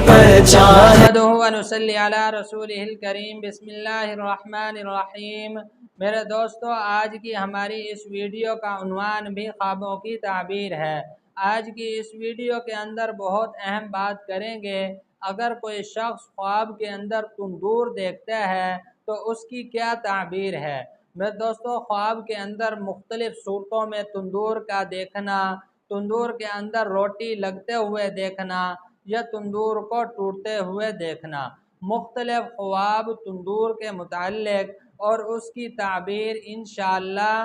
पहचान। नसल्ली अला रसूलिहिल करीम। बिस्मिल्लाहिर्रहमानिर्रहीम। मेरे दोस्तों, आज की हमारी इस वीडियो का उन्वान भी ख्वाबों की ताबीर है। आज की इस वीडियो के अंदर बहुत अहम बात करेंगे। अगर कोई शख्स ख्वाब के अंदर तंदूर देखता है तो उसकी क्या ताबीर है। मेरे दोस्तों, ख्वाब के अंदर मुख्तलिफ सूरतों में तंदूर का देखना, तंदूर के अंदर रोटी लगते हुए देखना या तंदूर को टूटते हुए देखना, मुख्तलिफ ख्वाब तंदूर के मुताल्लिक और उसकी ताबीर इंशाअल्लाह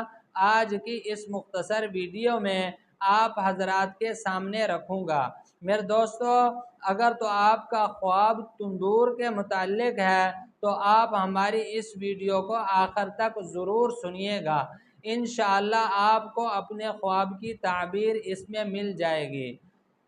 आज की इस मुख्तसर वीडियो में आप हजरात के सामने रखूँगा। मेरे दोस्तों, अगर तो आपका ख्वाब तंदूर के मुताल्लिक है तो आप हमारी इस वीडियो को आखिर तक ज़रूर सुनिएगा। इंशाअल्लाह आपको अपने ख्वाब की ताबीर इसमें मिल जाएगी।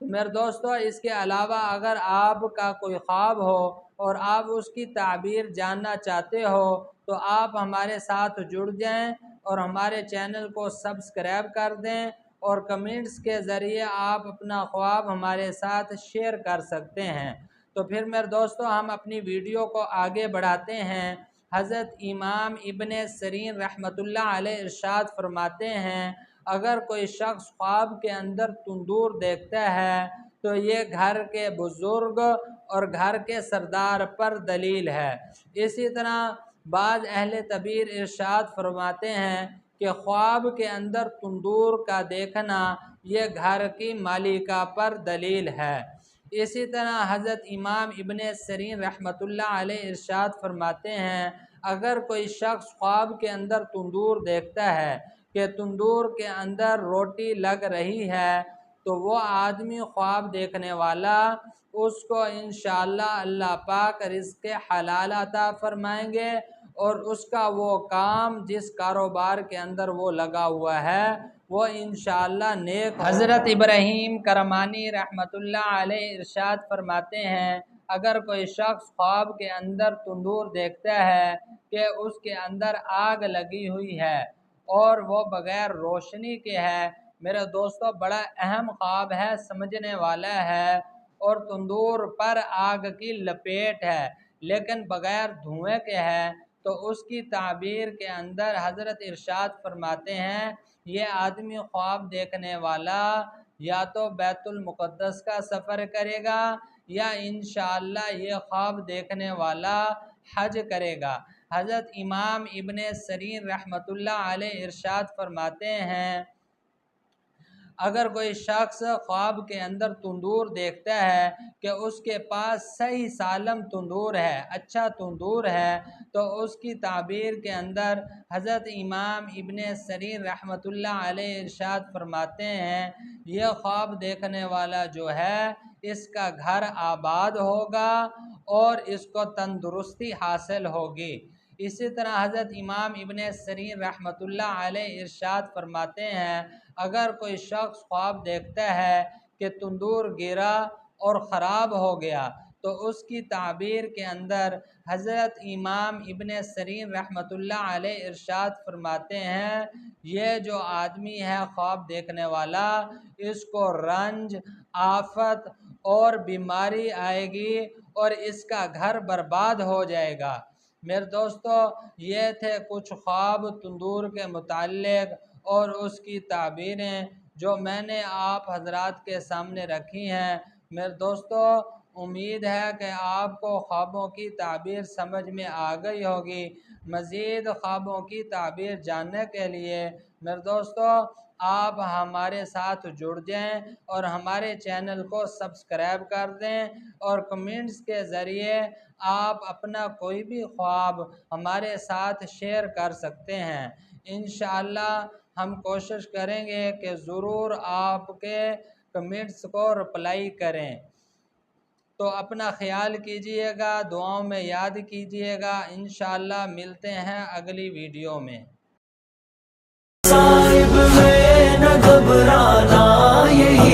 तो मेरे दोस्तों, इसके अलावा अगर आपका कोई ख्वाब हो और आप उसकी ताबीर जानना चाहते हो तो आप हमारे साथ जुड़ जाएं और हमारे चैनल को सब्सक्राइब कर दें और कमेंट्स के ज़रिए आप अपना ख्वाब हमारे साथ शेयर कर सकते हैं। तो फिर मेरे दोस्तों, हम अपनी वीडियो को आगे बढ़ाते हैं। हज़रत इमाम इब्ने सरीन रहमतुल्लाह अलैह इरशाद फरमाते हैं, अगर कोई शख्स ख्वाब के अंदर तंदूर देखता है तो ये घर के बुज़ुर्ग और घर के सरदार पर दलील है। इसी तरह बाज़ अहले तबीर इरशाद फरमाते हैं कि ख्वाब के अंदर तंदूर का देखना ये घर की मालिका पर दलील है। इसी तरह हज़रत इमाम इब्ने सरीन रहमतुल्लाह अलैह इरशाद फरमाते हैं, अगर कोई शख्स ख्वाब के अंदर तंदूर देखता है कि तंदूर के अंदर रोटी लग रही है तो वो आदमी ख्वाब देखने वाला उसको इंशाअल्लाह अल्लाह पाक रिज़्क़ हलाल अता फरमाएंगे और उसका वो काम जिस कारोबार के अंदर वो लगा हुआ है वो इंशाअल्लाह नेक। हज़रत इब्राहीम करमानी रहमतुल्लाह अलैह इरशाद फरमाते हैं, अगर कोई शख्स ख्वाब के अंदर तंदूर देखता है कि उसके अंदर आग लगी हुई है और वो बग़ैर रोशनी के है, मेरे दोस्तों बड़ा अहम ख्वाब है, समझने वाला है, और तंदूर पर आग की लपेट है लेकिन बग़ैर धुएं के है, तो उसकी ताबीर के अंदर हज़रत इरशाद फरमाते हैं, ये आदमी ख्वाब देखने वाला या तो बैतुल मुक़द्दस का सफ़र करेगा या इंशाअल्लाह ये ख्वाब देखने वाला हज करेगा। हज़रत इमाम इब्ने सरीन रहमतुल्लाह अलैह इरशाद फरमाते हैं, अगर कोई शख्स ख्वाब के अंदर तंदूर देखता है कि उसके पास सही सालम तंदूर है, अच्छा तंदूर है, तो उसकी ताबीर के अंदर हज़रत इमाम इब्ने सरीन रहमतुल्लाह अलैह इरशाद फरमाते हैं, यह ख्वाब देखने वाला जो है इसका घर आबाद होगा और इसको तंदुरुस्ती हासिल होगी। इसी तरह हज़रत इमाम इब्ने सरीन रहमतुल्लाह अलैह इरशाद फरमाते हैं, अगर कोई शख्स ख्वाब देखता है कि तंदूर गिरा और ख़राब हो गया तो उसकी ताबीर के अंदर हज़रत इमाम इब्ने सरीन रहमतुल्लाह अलैह इरशाद फरमाते हैं, ये जो आदमी है ख्वाब देखने वाला, इसको रंज, आफत और बीमारी आएगी और इसका घर बर्बाद हो जाएगा। मेरे दोस्तों, ये थे कुछ ख्वाब तंदूर के मुताल्लिक और उसकी ताबीरें जो मैंने आप हजरात के सामने रखी हैं। मेरे दोस्तों, उम्मीद है कि आपको ख्वाबों की ताबीर समझ में आ गई होगी। मज़ीद ख्वाबों की ताबीर जानने के लिए मेरे दोस्तों आप हमारे साथ जुड़ जाएं और हमारे चैनल को सब्सक्राइब कर दें और कमेंट्स के ज़रिए आप अपना कोई भी ख्वाब हमारे साथ शेयर कर सकते हैं। इंशाअल्लाह हम कोशिश करेंगे कि ज़रूर आपके कमेंट्स को रिप्लाई करें। तो अपना ख्याल कीजिएगा, दुआओं में याद कीजिएगा। इंशाअल्लाह मिलते हैं अगली वीडियो में। साहिब में न घबराना, यही